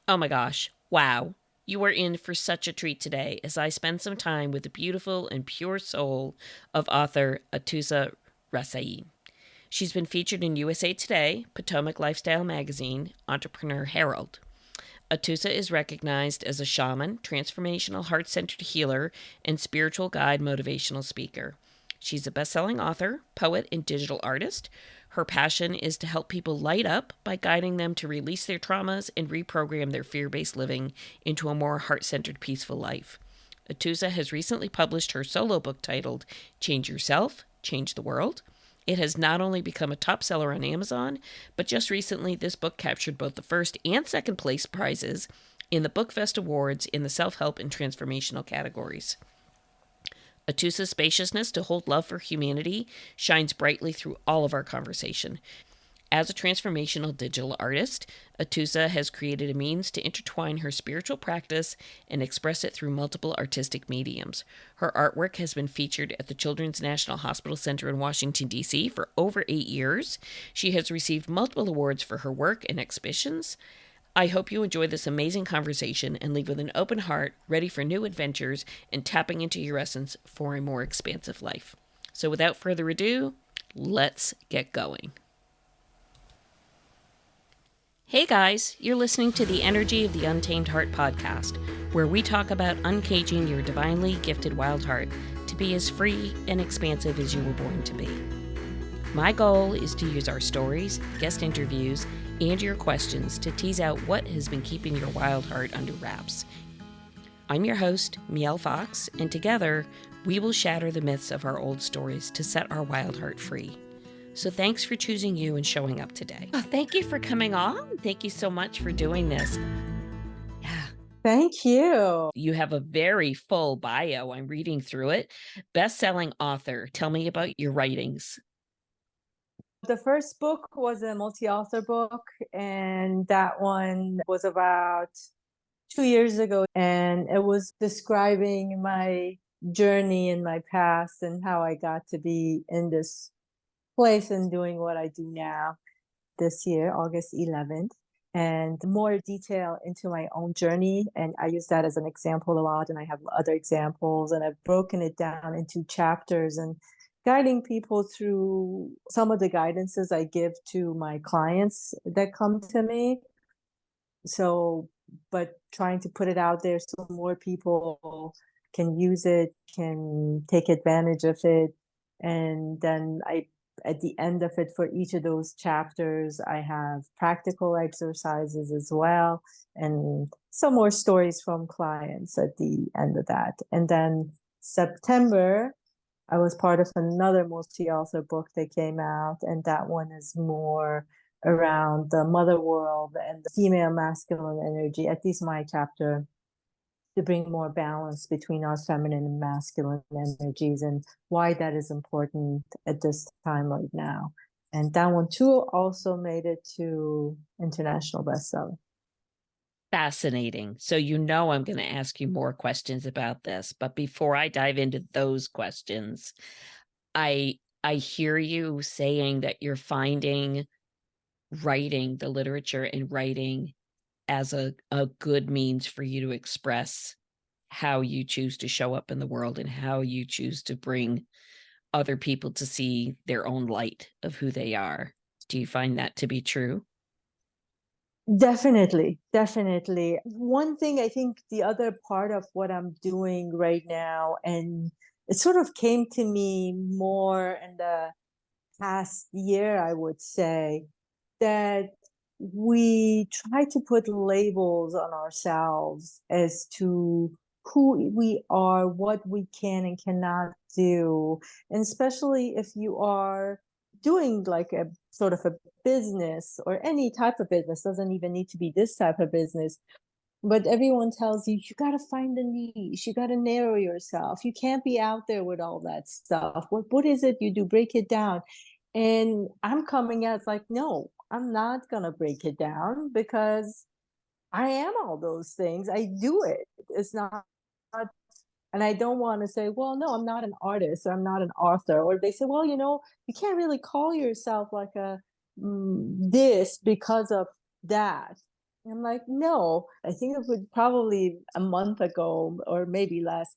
Oh my gosh, wow. You are in for such a treat today as I spend some time with the beautiful and pure soul of author Atousa Raissyan. She's been featured in USA Today, Potomac Lifestyle Magazine, Entrepreneur Herald. Atousa is recognized as a shaman, transformational heart centered healer, and spiritual guide motivational speaker. She's a best selling author, poet, and digital artist. Her passion is to help people light up by guiding them to release their traumas and reprogram their fear based living into a more heart centered, peaceful life. Atousa has recently published her solo book titled Change Yourself, Change the World. It has not only become a top seller on Amazon, but just recently this book captured both the first and second place prizes in the BookFest Awards in the self-help and transformational categories. Atousa's spaciousness to hold love for humanity shines brightly through all of our conversation. As a transformational digital artist, Atousa has created a means to intertwine her spiritual practice and express it through multiple artistic mediums. Her artwork has been featured at the Children's National Hospital Center in Washington, D.C. for over 8 years. She has received multiple awards for her work and exhibitions. I hope you enjoy this amazing conversation and leave with an open heart, ready for new adventures and tapping into your essence for a more expansive life. So without further ado, let's get going. Hey guys, you're listening to the Energy of the Untamed Heart podcast, where we talk about uncaging your divinely gifted wild heart to be as free and expansive as you were born to be. My goal is to use our stories, guest interviews, and your questions to tease out what has been keeping your wild heart under wraps. I'm your host, Mielle Fox, and together we will shatter the myths of our old stories to set our wild heart free. So thanks for choosing you and showing up today. Oh, thank you for coming on. Thank you so much for doing this. Yeah. Thank you. You have a very full bio. I'm reading through it. Best-selling author. Tell me about your writings. The first book was a multi-author book, and that one was about 2 years ago, and it was describing my journey in my past and how I got to be in this place and doing what I do now this year, August 11th, and more detail into my own journey. And I use that as an example a lot, and I have other examples, and I've broken it down into chapters and guiding people through some of the guidances I give to my clients that come to me. So, but trying to put it out there so more people can use it, can take advantage of it. And then at the end of it, for each of those chapters, I have practical exercises as well, and some more stories from clients at the end of that. And then September, I was part of another multi-author book that came out, and that one is more around the mother world and the female masculine energy, at least my chapter, to bring more balance between our feminine and masculine energies and why that is important at this time right now. And that one too also made it to international bestseller. Fascinating. So I'm going to ask you more questions about this, but before I dive into those questions, I hear you saying that you're finding writing, the literature and writing as a good means for you to express how you choose to show up in the world and how you choose to bring other people to see their own light of who they are. Do you find that to be true? Definitely, definitely. One thing I think the other part of what I'm doing right now, and it sort of came to me more in the past year, I would say, that we try to put labels on ourselves as to who we are, what we can and cannot do. And especially if you are doing like a sort of a business or any type of business, doesn't even need to be this type of business. But everyone tells you got to find a niche, you got to narrow yourself. You can't be out there with all that stuff. What is it you do? Break it down. And I'm coming out, it's like, no, I'm not going to break it down because I am all those things. I do it. It's not, and I don't want to say, well, no, I'm not an artist or I'm not an author. Or they say, well, you can't really call yourself like a this because of that. I'm like, no, I think it would probably a month ago or maybe less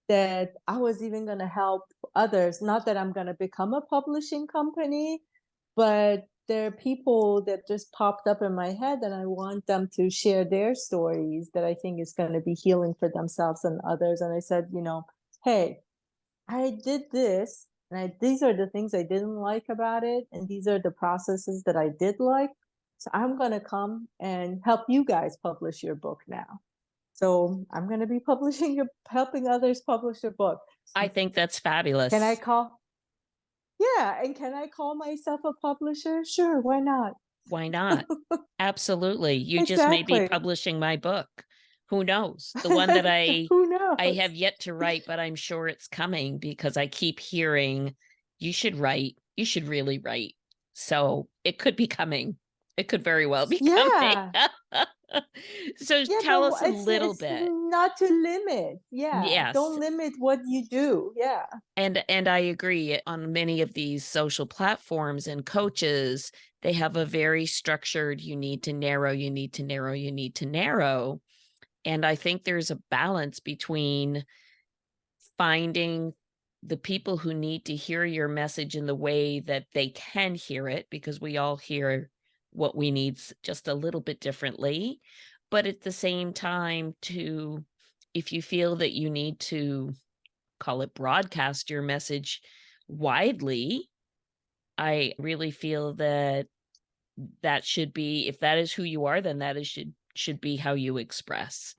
that I was even going to help others. Not that I'm going to become a publishing company, but there are people that just popped up in my head and I want them to share their stories that I think is going to be healing for themselves and others. And I said, hey, I did this, and these are the things I didn't like about it, and these are the processes that I did like. So I'm going to come and help you guys publish your book now. So I'm going to be helping others publish a book. I think that's Can I fabulous. call? Yeah, and can I call myself a publisher? Sure, why not? Why not? Absolutely. You just may be Exactly. publishing my book. Who knows? The one that Who I have knows? yet to write, but I'm sure it's coming because I keep hearing you should write. You should really write. So it could be coming. It could very well be coming. Yeah. So Yeah, tell but us a little it's bit. not to limit. Yeah, Yes. don't limit what you do. Yeah. And I agree on many of these social platforms and coaches, they have a very structured, you need to narrow, you need to narrow, you need to narrow. And I think there's a balance between finding the people who need to hear your message in the way that they can hear it, because we all hear what we need just a little bit differently. But at the same time, to if you feel that you need to call it broadcast your message widely, I really feel that that should be, if that is who you are, then that is should be how you express.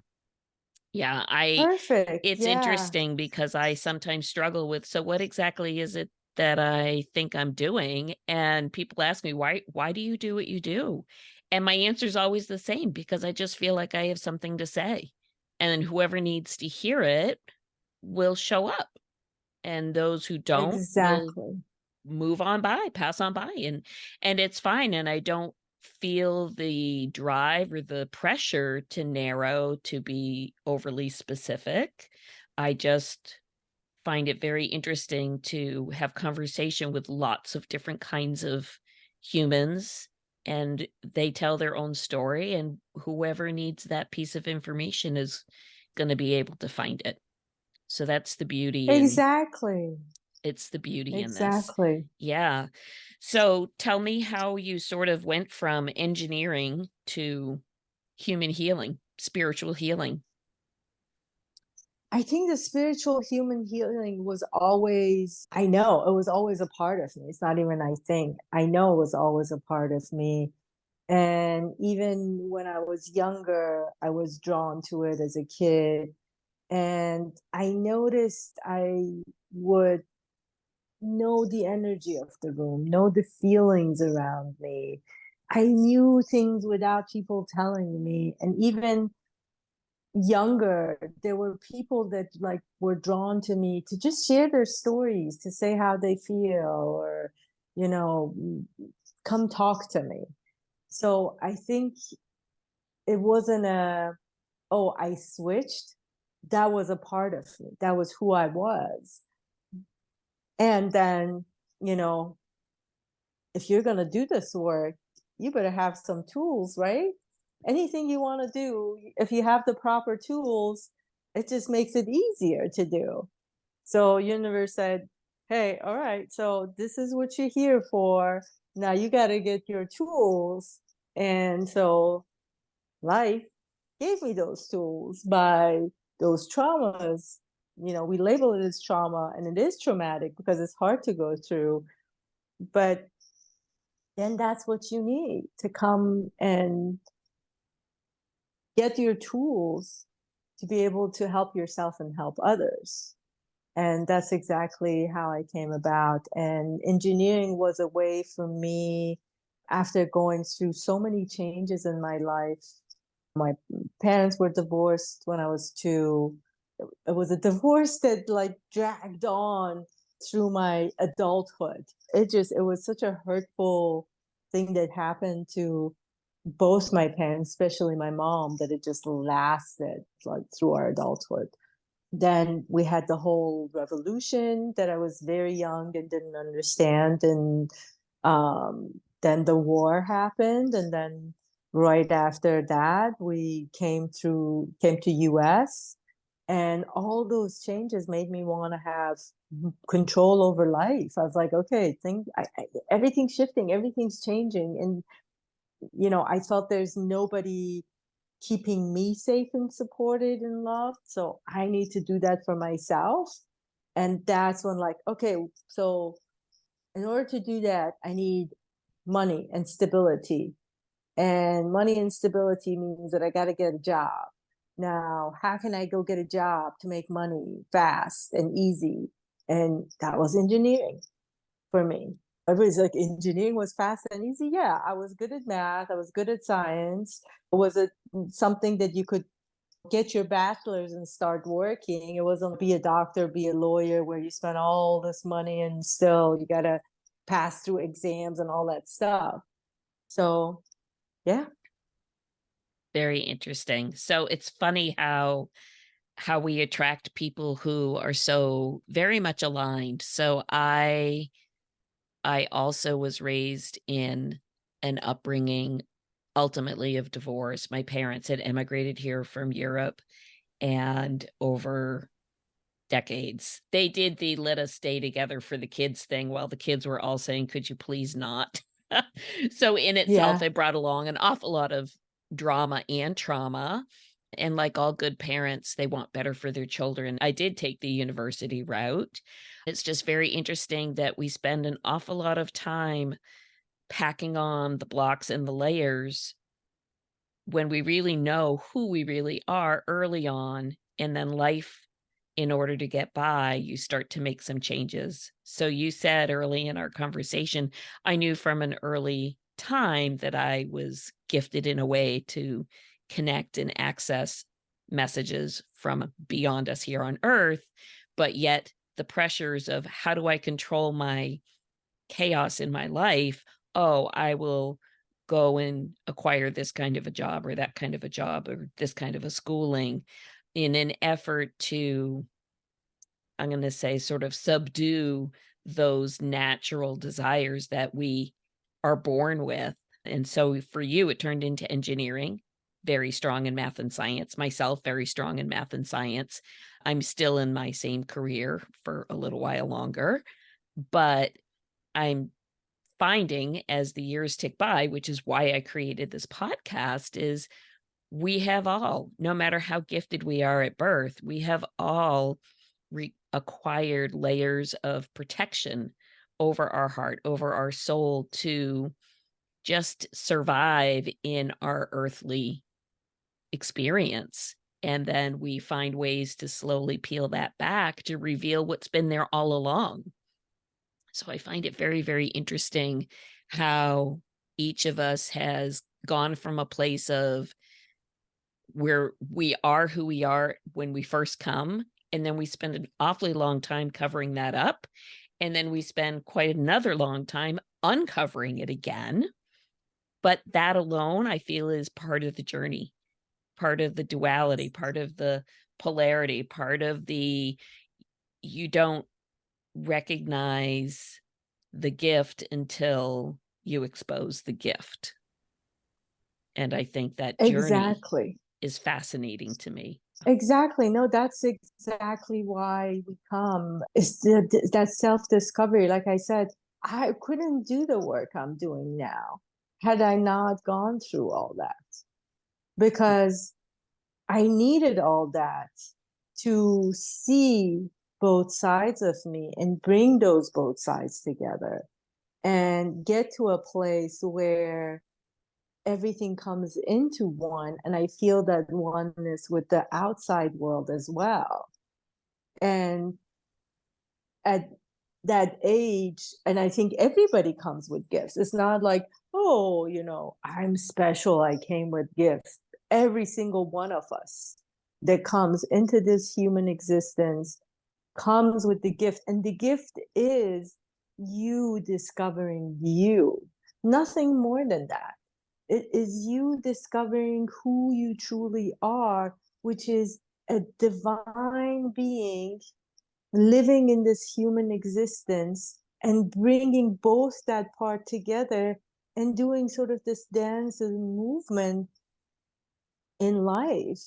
Yeah, I Perfect. it's Yeah. interesting because I sometimes struggle with, so what exactly is it that I think I'm doing? And people ask me, why do you do what you do? And my answer is always the same, because I just feel like I have something to say. And whoever needs to hear it will show up. And those who don't will Exactly. move on by, pass on by, and it's fine, and I don't feel the drive or the pressure to narrow, to be overly specific. I just find it very interesting to have conversation with lots of different kinds of humans, and they tell their own story, and whoever needs that piece of information is going to be able to find it. So that's the beauty, and Exactly. it's the beauty in this. Exactly. Yeah. So tell me how you sort of went from engineering to human healing, spiritual healing. I think the spiritual human healing was always, I know it was always a part of me. It's not even I think. I know it was always a part of me. And even when I was younger, I was drawn to it as a kid. And I noticed I would know the energy of the room, know the feelings around me. I knew things without people telling me. And even younger, there were people that like were drawn to me to just share their stories, to say how they feel, or, you know, come talk to me. So I think it wasn't oh, I switched. That was a part of me. That was who I was. And then, you know, if you're going to do this work, you better have some tools, right? Anything you want to do, if you have the proper tools, it just makes it easier to do. So universe said, hey, all right, so this is what you're here for. Now you got to get your tools. And so life gave me those tools by those traumas. We label it as trauma, and it is traumatic because it's hard to go through. But then that's what you need to come and get your tools to be able to help yourself and help others. And that's exactly how I came about. And engineering was a way for me, after going through so many changes in my life. My parents were divorced when I was 2. It was a divorce that like dragged on through my adulthood. It was such a hurtful thing that happened to both my parents, especially my mom, that it just lasted like through our adulthood. Then we had the whole revolution that I was very young and didn't understand. And then the war happened. And then right after that, we came to US, and all those changes made me want to have control over life. I was like, okay, everything's shifting, everything's changing. And, I felt there's nobody keeping me safe and supported and loved. So I need to do that for myself. And that's when, like, okay, so in order to do that, I need money and stability. And money and stability means that I got to get a job. Now, how can I go get a job to make money fast and easy? And that was engineering for me. Everybody's like, engineering was fast and easy. Yeah, I was good at math. I was good at science. Was it something that you could get your bachelor's and start working? It wasn't be a doctor, be a lawyer, where you spend all this money and still you got to pass through exams and all that stuff. So, yeah. Very interesting. So it's funny how we attract people who are so very much aligned. So I also was raised in an upbringing ultimately of divorce. My parents had immigrated here from Europe, and over decades, they did the let us stay together for the kids thing while the kids were all saying, could you please not? So in itself, Yeah. it brought along an awful lot of drama and trauma. And like all good parents, they want better for their children. I did take the university route. It's just very interesting that we spend an awful lot of time packing on the blocks and the layers when we really know who we really are early on. And then life, in order to get by, you start to make some changes. So you said early in our conversation, I knew from an early time that I was gifted in a way to connect and access messages from beyond us here on earth. But yet the pressures of how do I control my chaos in my life? Oh, I will go and acquire this kind of a job or that kind of a job or this kind of a schooling in an effort to, I'm going to say, sort of subdue those natural desires that we are born with. And so for you, it turned into engineering, very strong in math and science. Myself, very strong in math and science. I'm still in my same career for a little while longer, but I'm finding as the years tick by, which is why I created this podcast, is we have all, no matter how gifted we are at birth, we have all acquired layers of protection over our heart, over our soul to just survive in our earthly experience. And then we find ways to slowly peel that back to reveal what's been there all along. So I find it very, very interesting how each of us has gone from a place of where we are who we are when we first come, and then we spend an awfully long time covering that up, and then we spend quite another long time uncovering it again. But that alone, I feel, is part of the journey, part of the duality, part of the polarity, part of the you don't recognize the gift until you expose the gift. And I think that journey Exactly. is fascinating to me. Exactly. No, that's exactly why we come. It's that self-discovery. Like I said, I couldn't do the work I'm doing now had I not gone through all that, because I needed all that to see both sides of me and bring those both sides together and get to a place where everything comes into one, and I feel that oneness with the outside world as well. And at that age, and I think everybody comes with gifts. It's not like, oh, I'm special, I came with gifts. Every single one of us that comes into this human existence comes with the gift, and the gift is you discovering you, nothing more than that. It is you discovering who you truly are, which is a divine being living in this human existence and bringing both that part together and doing sort of this dance and movement in life,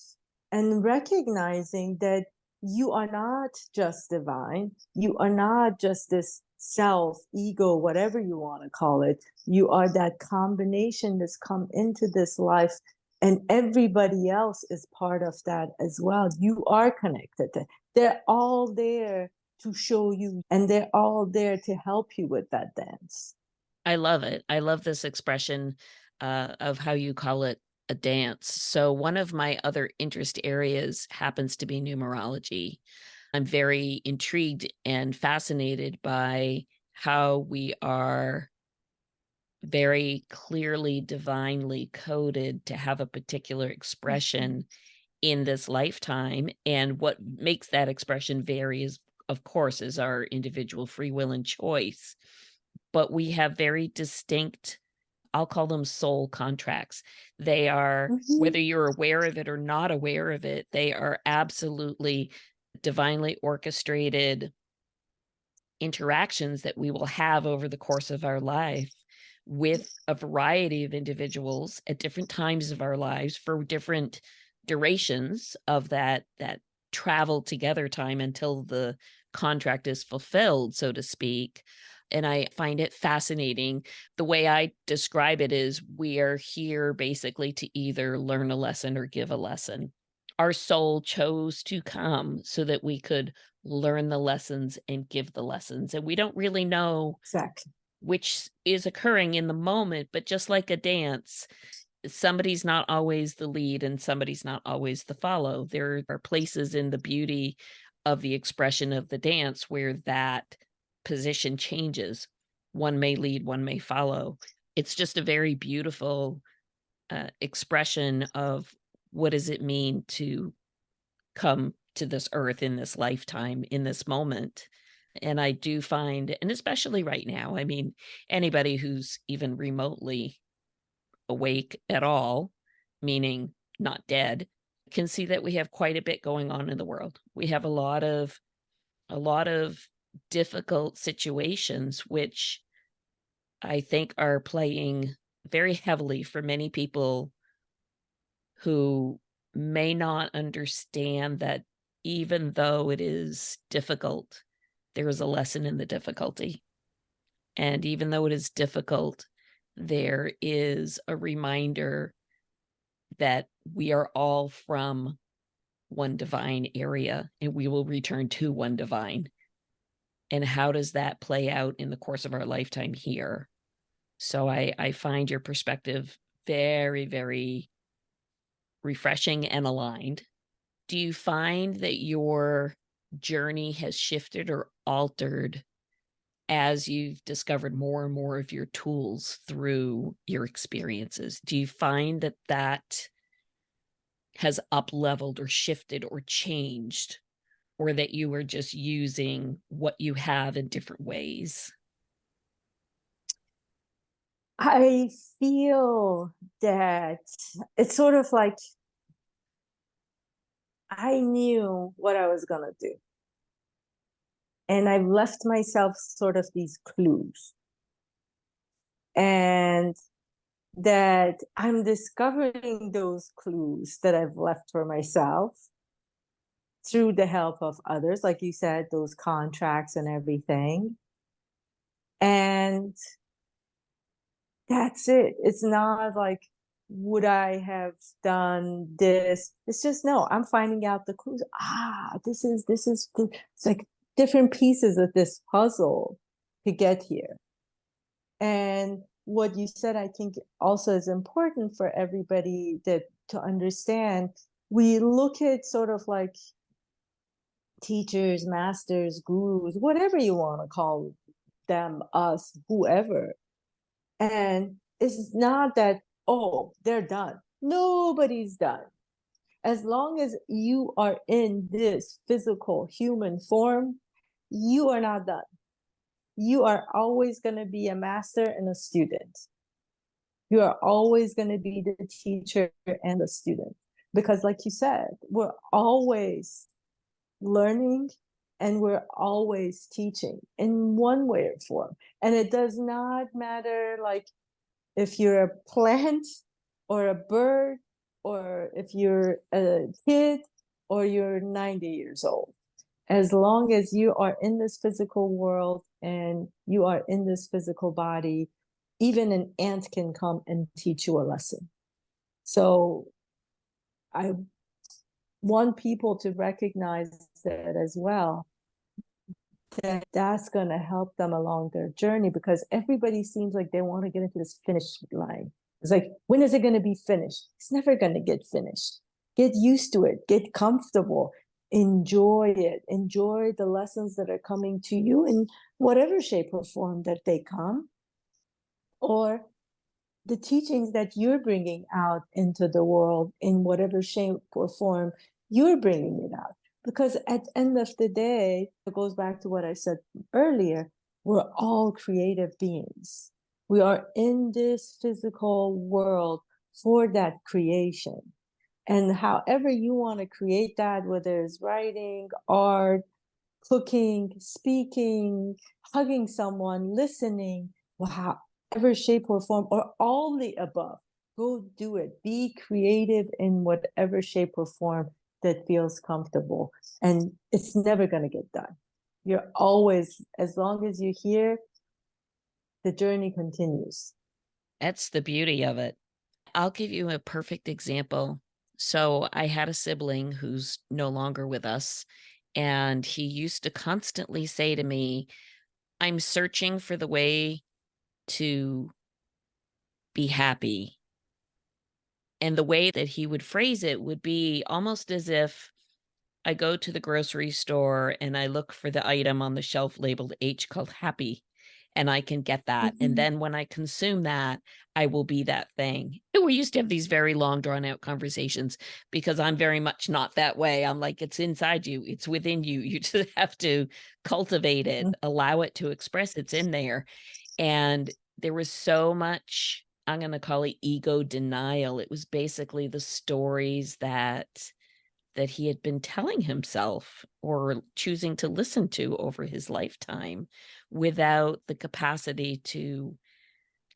and recognizing that you are not just divine, you are not just this self, ego, whatever you want to call it. You are that combination that's come into this life, and everybody else is part of that as well. You are connected. They're all there to show you, and they're all there to help you with that dance. I love it. I love this expression of how you call it a dance. So, one of my other interest areas happens to be numerology. I'm very intrigued and fascinated by how we are very clearly divinely coded to have a particular Mhm. expression in this lifetime. And what makes that expression vary is, of course, is our individual free will and choice. But we have very distinct, I'll call them soul contracts. They are, Mhm. whether you're aware of it or not aware of it, they are absolutely divinely orchestrated interactions that we will have over the course of our life with a variety of individuals at different times of our lives for different durations of that travel together time until the contract is fulfilled, so to speak. And I find it fascinating. The way I describe it is we are here basically to either learn a lesson or give a lesson. Our soul chose to come so that we could learn the lessons and give the lessons. And we don't really know Exactly. which is occurring in the moment, but just like a dance, somebody's not always the lead and somebody's not always the follow. There are places in the beauty of the expression of the dance where that position changes. One may lead, one may follow. It's just a very beautiful expression of what does it mean to come to this earth in this lifetime, in this moment. And I do find, and especially right now, I mean, anybody who's even remotely awake at all, meaning not dead, can see that we have quite a bit going on in the world. We have a lot of difficult situations which I think are playing very heavily for many people who may not understand that even though it is difficult, there is a lesson in the difficulty. And even though it is difficult, there is a reminder that we are all from one divine area and we will return to one divine. And how does that play out in the course of our lifetime here? So I find your perspective very, very refreshing and aligned. Do you find that your journey has shifted or altered as you've discovered more and more of your tools through your experiences? Do you find that that has up leveled or shifted or changed, or that you are just using what you have in different ways? I feel that it's sort of like I knew what I was going to do. And I've left myself sort of these clues. And that I'm discovering those clues that I've left for myself through the help of others, like you said, those contracts and everything. And that's it. It's not like, would I have done this? It's just no, I'm finding out the clues. This is good. It's like different pieces of this puzzle to get here. And what you said, I think also is important for everybody that to understand. We look at sort of like teachers, masters, gurus, whatever you want to call them, us, whoever. And it's not that, oh, they're done. Nobody's done. As long as you are in this physical human form, you are not done. You are always going to be a master and a student. You are always going to be the teacher and the student. Because, like you said, we're always learning and we're always teaching in one way or form. And it does not matter, like, if you're a plant or a bird, or if you're a kid or you're 90 years old. As long as you are in this physical world and you are in this physical body, even an ant can come and teach you a lesson. So I want people to recognize that as well, that that's going to help them along their journey, because everybody seems like they want to get into this finish line. It's like, when is it going to be finished? It's never going to get finished. Get used to it, get comfortable, enjoy it, enjoy the lessons that are coming to you in whatever shape or form that they come, or the teachings that you're bringing out into the world in whatever shape or form you're bringing it out. Because at the end of the day, it goes back to what I said earlier, we're all creative beings. We are in this physical world for that creation. And however you want to create that, whether it's writing, art, cooking, speaking, hugging someone, listening, whatever shape or form, or all the above, go do it. Be creative in whatever shape or form that feels comfortable. And it's never going to get done. You're always, as long as you're here, the journey continues. That's the beauty of it. I'll give you a perfect example. So I had a sibling who's no longer with us, and he used to constantly say to me, I'm searching for the way to be happy. And the way that he would phrase it would be almost as if I go to the grocery store and I look for the item on the shelf labeled H called happy, and I can get that. And Mm-hmm. then when I consume that, I will be that thing. And we used to have these very long, drawn out conversations because I'm very much not that way. I'm like, it's inside you, it's within you. You just have to cultivate it, allow it to express, it's in there. And there was so much, I'm going to call it ego denial. It was basically the stories that he had been telling himself or choosing to listen to over his lifetime without the capacity to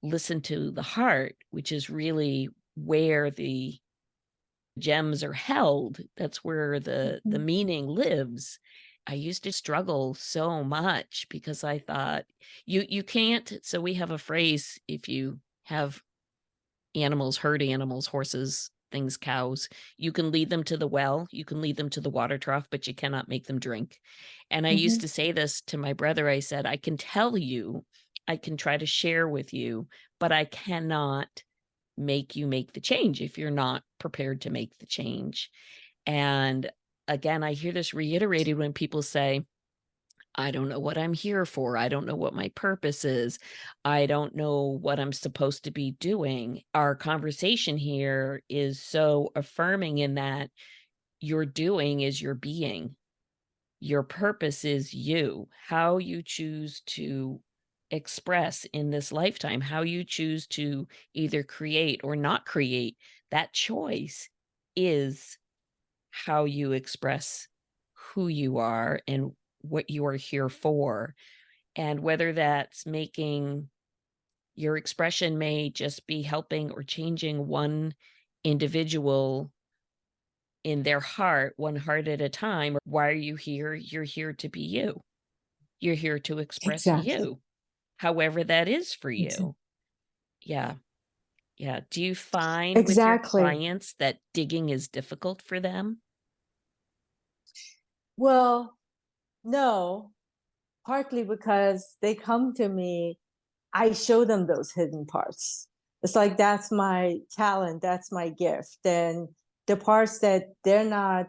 listen to the heart, which is really where the gems are held. That's where the Mm-hmm. meaning lives. I used to struggle so much because I thought you can't. So we have a phrase: if you have animals, herd animals, horses, things, cows, you can lead them to the well, you can lead them to the water trough, but you cannot make them drink. And I used Mm-hmm. to say this to my brother. I said, I can tell you, I can try to share with you, but I cannot make you make the change if you're not prepared to make the change. And again, I hear this reiterated when people say, I don't know what I'm here for. I don't know what my purpose is. I don't know what I'm supposed to be doing. Our conversation here is so affirming in that your doing is your being. Your purpose is you. How you choose to express in this lifetime, how you choose to either create or not create, that choice is how you express who you are and what you are here for. And whether that's making your expression may just be helping or changing one individual in their heart, one heart at a time. Why are you here? You're here to be you. You're here to express Exactly. you, however that is for Exactly. you. Yeah. Yeah. Do you find with your Exactly. clients that digging is difficult for them? Well, no, partly because they come to me, I show them those hidden parts. It's like, that's my talent, that's my gift. And the parts that they're not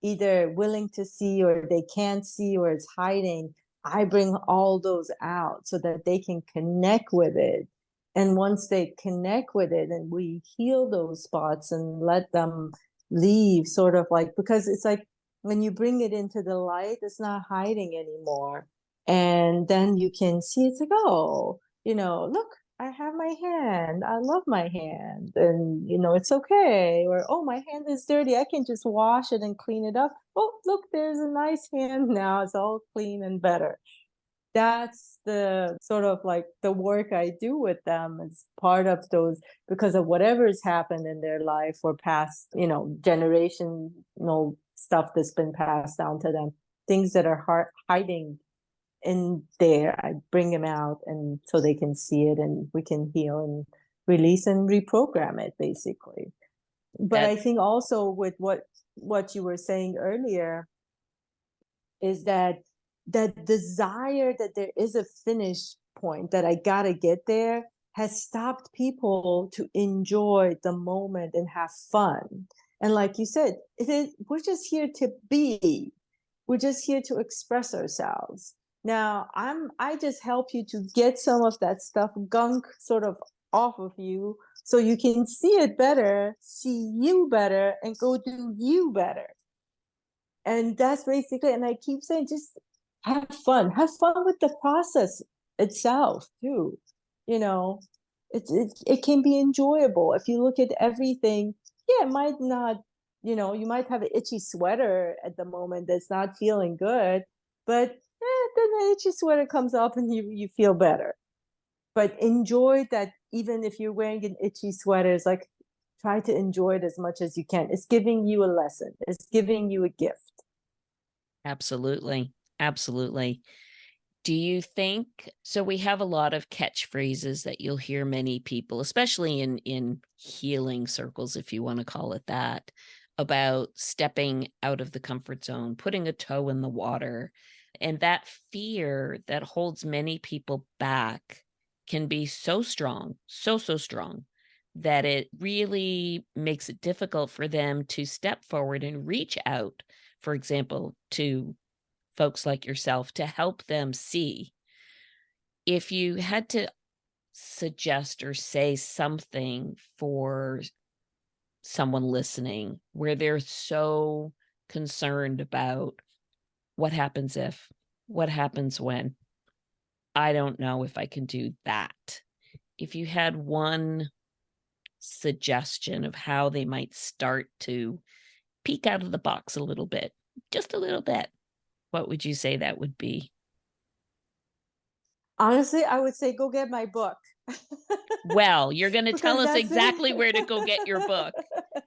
either willing to see or they can't see or it's hiding, I bring all those out so that they can connect with it. And once they connect with it and we heal those spots and let them leave, sort of like, because it's like when you bring it into the light, it's not hiding anymore. And then you can see, it's like, oh, look, I have my hand. I love my hand. And, it's okay. Or, oh, my hand is dirty. I can just wash it and clean it up. Oh, look, there's a nice hand now. It's all clean and better. that's the sort of like the work I do with them. It's part of those, because of whatever's happened in their life or past, generational stuff that's been passed down to them, things that are hiding in there. I bring them out, and so they can see it, and we can heal and release and reprogram it, basically. But That I think also with what you were saying earlier is that desire that there is a finish point, that I gotta get there, has stopped people to enjoy the moment and have fun. And like you said, we're just here to be. We're just here to express ourselves. Now, I just help you to get some of that stuff, gunk, sort of off of you, so you can see it better, see you better, and go do you better. And that's basically, and I keep saying, just have fun with the process itself too. You know, it can be enjoyable if you look at everything. Yeah, it might not, you might have an itchy sweater at the moment that's not feeling good, but then the itchy sweater comes off and you feel better. But enjoy that. Even if you're wearing an itchy sweater, it's like, try to enjoy it as much as you can. It's giving you a lesson, it's giving you a gift. absolutely. Absolutely. Do you think so we have a lot of catchphrases that you'll hear many people, especially in healing circles, if you want to call it that, about stepping out of the comfort zone, putting a toe in the water. And that fear that holds many people back can be so strong, so strong, that it really makes it difficult for them to step forward and reach out, for example, to folks like yourself to help them see. If you had to suggest or say something for someone listening where they're so concerned about what happens if, what happens when, I don't know if I can do that. If you had one suggestion of how they might start to peek out of the box a little bit, just a little bit, what would you say that would be? Honestly, I would say go get my book. Well, you're gonna tell Because us that's it. exactly where to go get your book.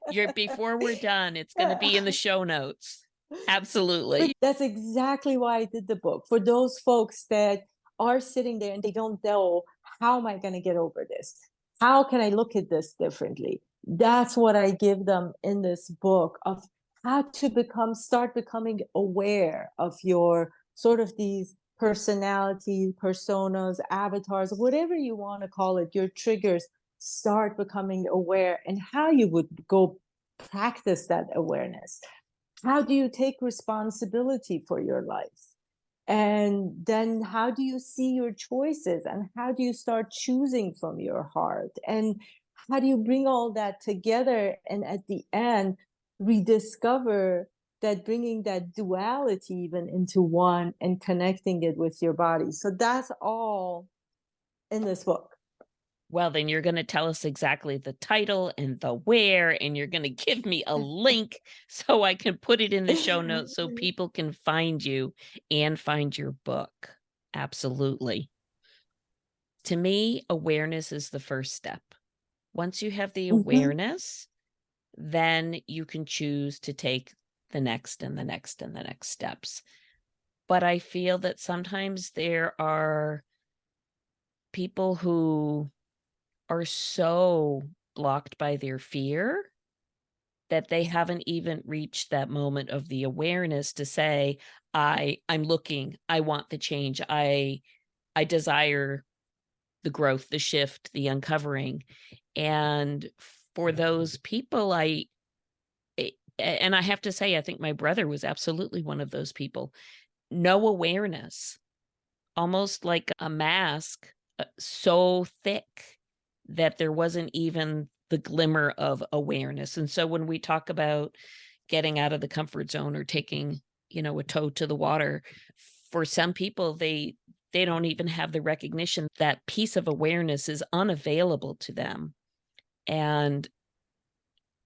You're before we're done, it's gonna be in the show notes. But Absolutely. that's exactly why I did the book, for those folks that are sitting there and they don't know, how am I going to get over this? How can I look at this differently? That's what I give them in this book, of how to start becoming aware of your sort of these personality, personas, avatars, whatever you want to call it, your triggers. Start becoming aware, and how you would go practice that awareness. How do you take responsibility for your life? And then how do you see your choices, and how do you start choosing from your heart, and how do you bring all that together, and at the end rediscover that, bringing that duality even into one and connecting it with your body. So that's all in this book. Well, then you're gonna tell us exactly the title and the where, and you're gonna give me a link so I can put it in the show notes so people can find you and find your book. Absolutely. To me, awareness is the first step. Once you have the Mhm. awareness, then you can choose to take the next and the next and the next steps. But I feel that sometimes there are people who are so blocked by their fear that they haven't even reached that moment of the awareness to say, I'm looking, I want the change, I desire the growth, the shift, the uncovering. And for those people, and I have to say, I think my brother was absolutely one of those people. No awareness, almost like a mask, so thick that there wasn't even the glimmer of awareness. And so when we talk about getting out of the comfort zone or taking, a toe to the water, for some people, they don't even have the recognition that piece of awareness is unavailable to them. And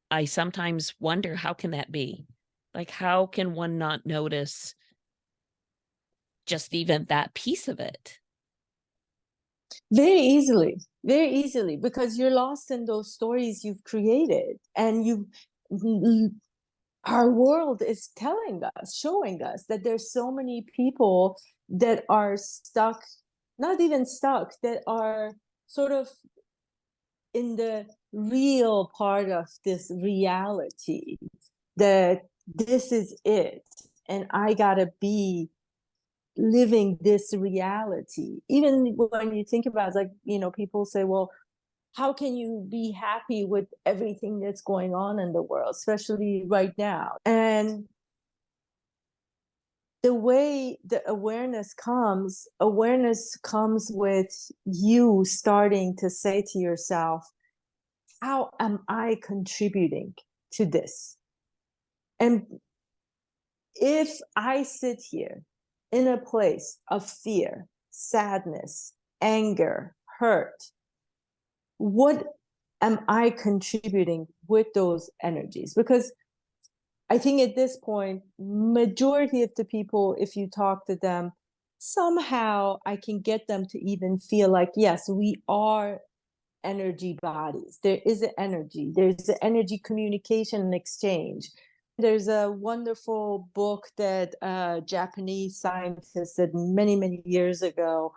I sometimes wonder, how can that be? Like, how can one not notice just even that piece of it? Very easily, because you're lost in those stories you've created, and our world is telling us, showing us that there's so many people that are stuck, not even stuck, that are sort of in the real part of this reality, that this is it, and I gotta be living this reality. Even when you think about it, like, people say, well, how can you be happy with everything that's going on in the world, especially right now? And the way the awareness comes with you starting to say to yourself, how am I contributing to this? And if I sit here in a place of fear, sadness, anger, hurt, what am I contributing with those energies? Because I think at this point, majority of the people, if you talk to them, somehow I can get them to even feel like, yes, we are energy bodies. There is an energy. There's an energy communication and exchange. There's a wonderful book that Japanese scientists did many, many years ago,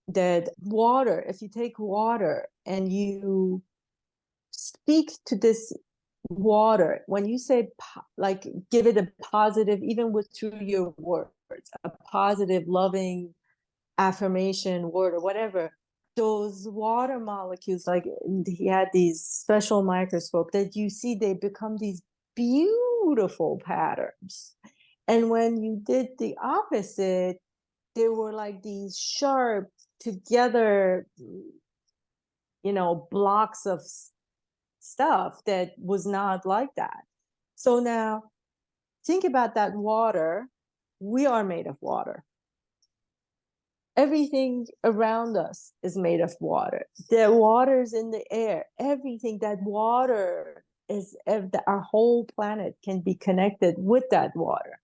that water, if you take water and you speak to this water, when you say, like, give it a positive, even with through your words, a positive, loving affirmation word or whatever, those water molecules, like, he had these special microscope that you see, they become these beautiful patterns. And when you did the opposite, they were like these sharp together, blocks of stuff that was not like that. So now think about that water. We are made of water. Everything around us is made of water. The water's in the air. Everything, that water is, our whole planet can be connected with that water.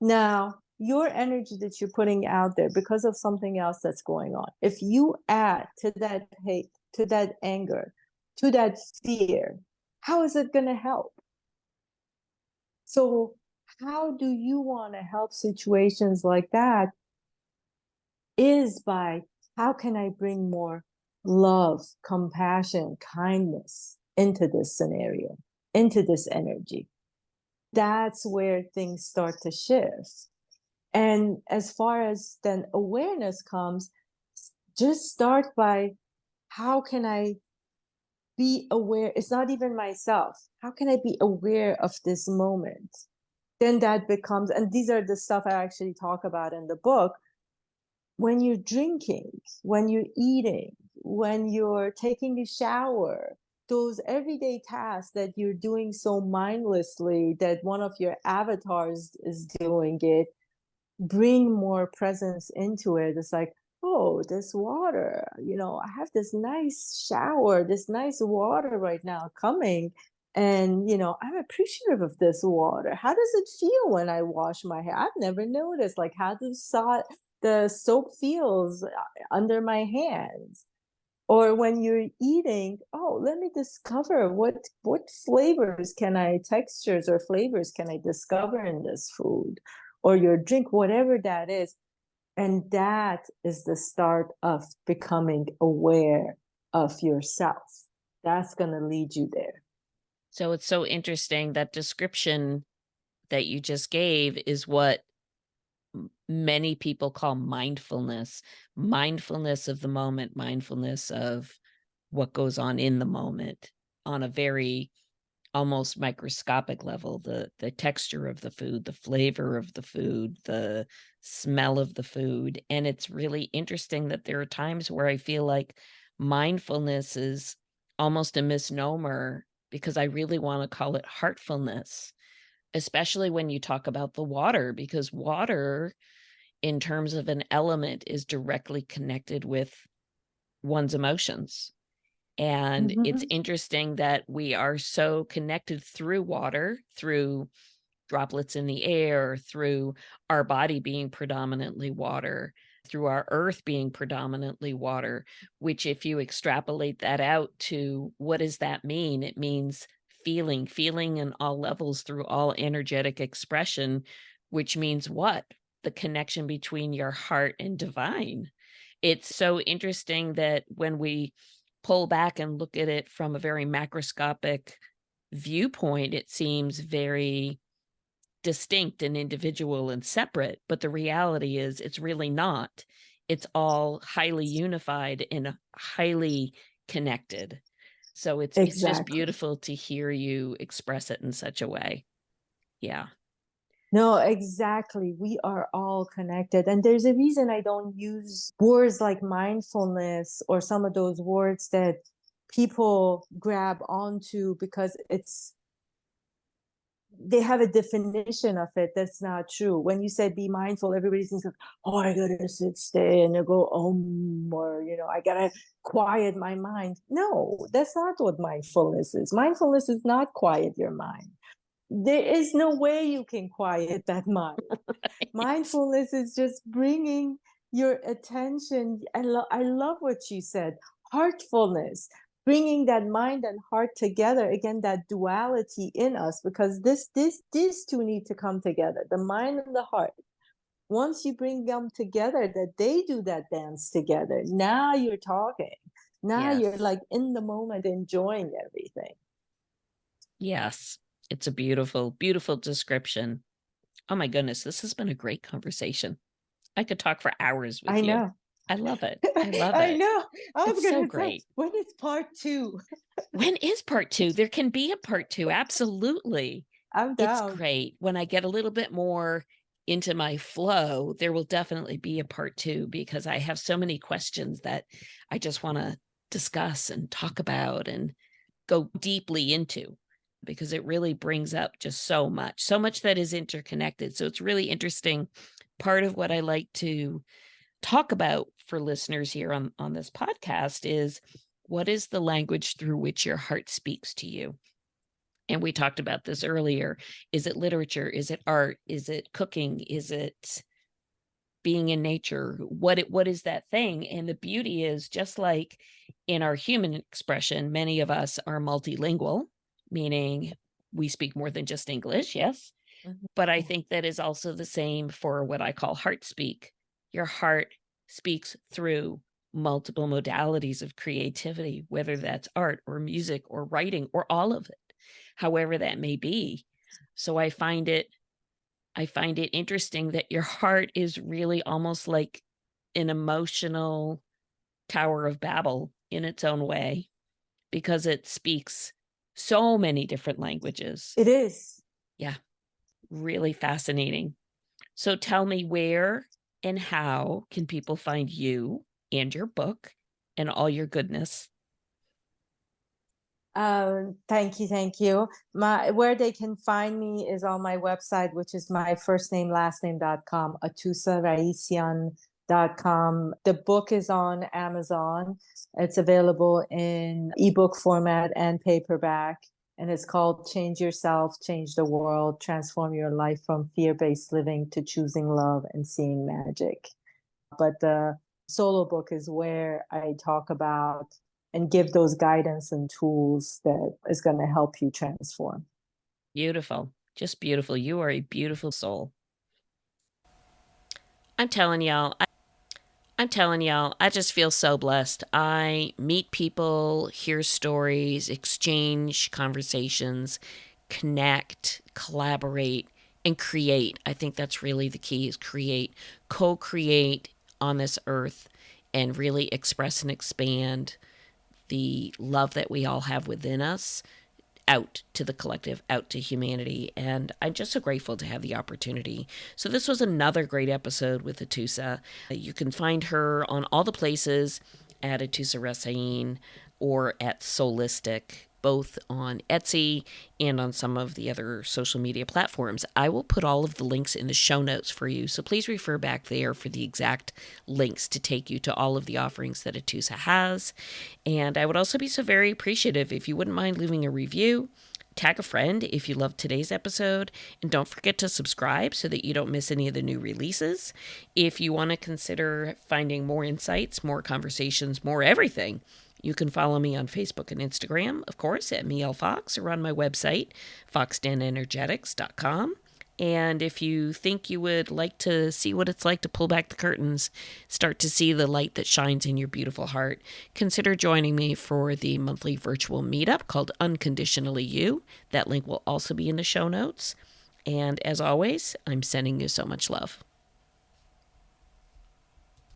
Now, your energy that you're putting out there because of something else that's going on, if you add to that hate, to that anger, to that fear, how is it going to help? So how do you want to help situations like that? Is by, how can I bring more love, compassion, kindness into this scenario, into this energy? That's where things start to shift. And as far as then awareness comes, just start by, how can I be aware? It's not even myself. How can I be aware of this moment? Then that becomes, and these are the stuff I actually talk about in the book. When you're drinking, when you're eating, when you're taking a shower, those everyday tasks that you're doing so mindlessly that one of your avatars is doing it, bring more presence into it. It's like, oh, this water, I have this nice shower, this nice water right now coming. And, I'm appreciative of this water. How does it feel when I wash my hair? I've never noticed, like, how the soap feels under my hands. Or when you're eating, oh, let me discover what textures or flavors can I discover in this food, or your drink, whatever that is. And that is the start of becoming aware of yourself. That's going to lead you there. So it's so interesting, that description that you just gave is what many people call mindfulness of the moment, mindfulness of what goes on in the moment on a very almost microscopic level, the texture of the food, the flavor of the food, the smell of the food. And it's really interesting that there are times where I feel like mindfulness is almost a misnomer, because I really want to call it heartfulness, especially when you talk about the water, because water, in terms of an element, is directly connected with one's emotions. And it's Mm-hmm. interesting that we are so connected through water, through droplets in the air, through our body being predominantly water, through our earth being predominantly water, which if you extrapolate that out to what does that mean? It means feeling in all levels through all energetic expression, which means what? The connection between your heart and divine. It's so interesting that when we pull back and look at it from a very macroscopic viewpoint, it seems very distinct and individual and separate, but the reality is it's really not. It's all highly unified and highly connected. So it's just Exactly. beautiful to hear you express it in such a way. Yeah. No, exactly. We are all connected. And there's a reason I don't use words like mindfulness or some of those words that people grab onto, because they have a definition of it that's not true. When you said be mindful, everybody thinks, oh, I gotta sit stay and go or I gotta quiet my mind. No, that's not what mindfulness is. Mindfulness is not quiet your mind. There is no way you can quiet that mind. Mindfulness is just bringing your attention. I love what you said. Heartfulness, bringing that mind and heart together. Again, that duality in us, because these two need to come together. The mind and the heart. Once you bring them together, that they do that dance together. Now you're talking. Now you're Yes. like in the moment, enjoying everything. Yes. It's a beautiful, beautiful description. Oh my goodness, this has been a great conversation. I could talk for hours I with you. know. I love it. I love I it. know. I was It's so gonna say, great. when is part two? When is part 2? There can be a part 2, absolutely. I'm It's down. great. When I get a little bit more into my flow, there will definitely be a part 2 because I have so many questions that I just wanna discuss and talk about and go deeply into, because it really brings up just so much that is interconnected. So it's really interesting. Part of what I like to talk about for listeners here on this podcast is, what is the language through which your heart speaks to you? And we talked about this earlier. Is it literature? Is it art? Is it cooking? Is it being in nature? What is that thing? And the beauty is, just like in our human expression, many of us are multilingual, meaning we speak more than just English, yes. Mhm. But I think that is also the same for what I call heart speak. Your heart speaks through multiple modalities of creativity, whether that's art or music or writing or all of it, however that may be. So I find it interesting that your heart is really almost like an emotional Tower of Babel in its own way, because it speaks so many different languages. It is. Yeah, really fascinating. So tell me, where and how can people find you and your book and all your goodness? Thank you, thank you. My Where they can find me is on my website, which is my first name, last name.com, AtousaRaissyan.com. The book is on Amazon. It's available in ebook format and paperback. And it's called Change Yourself, Change the World, Transform Your Life from Fear-Based Living to Choosing Love and Seeing Magic. But the solo book is where I talk about and give those guidance and tools that is going to help you transform. Beautiful. Just beautiful. You are a beautiful soul. I'm telling y'all, I just feel so blessed. I meet people, hear stories, exchange conversations, connect, collaborate, and create. I think that's really the key, is create, co-create on this earth, and really express and expand the love that we all have within us out to the collective, out to humanity. And I'm just so grateful to have the opportunity. So this was another great episode with Atousa. You can find her on all the places at Atousa Raissyan or at Soulistic, both on Etsy and on some of the other social media platforms. I will put all of the links in the show notes for you, so please refer back there for the exact links to take you to all of the offerings that Atousa has. And I would also be so very appreciative if you wouldn't mind leaving a review. Tag a friend if you loved today's episode, and don't forget to subscribe so that you don't miss any of the new releases. If you want to consider finding more insights, more conversations, more everything, you can follow me on Facebook and Instagram, of course, at Miel Fox, or on my website, foxdenenergetics.com. And if you think you would like to see what it's like to pull back the curtains, start to see the light that shines in your beautiful heart, consider joining me for the monthly virtual meetup called Unconditionally You. That link will also be in the show notes. And as always, I'm sending you so much love.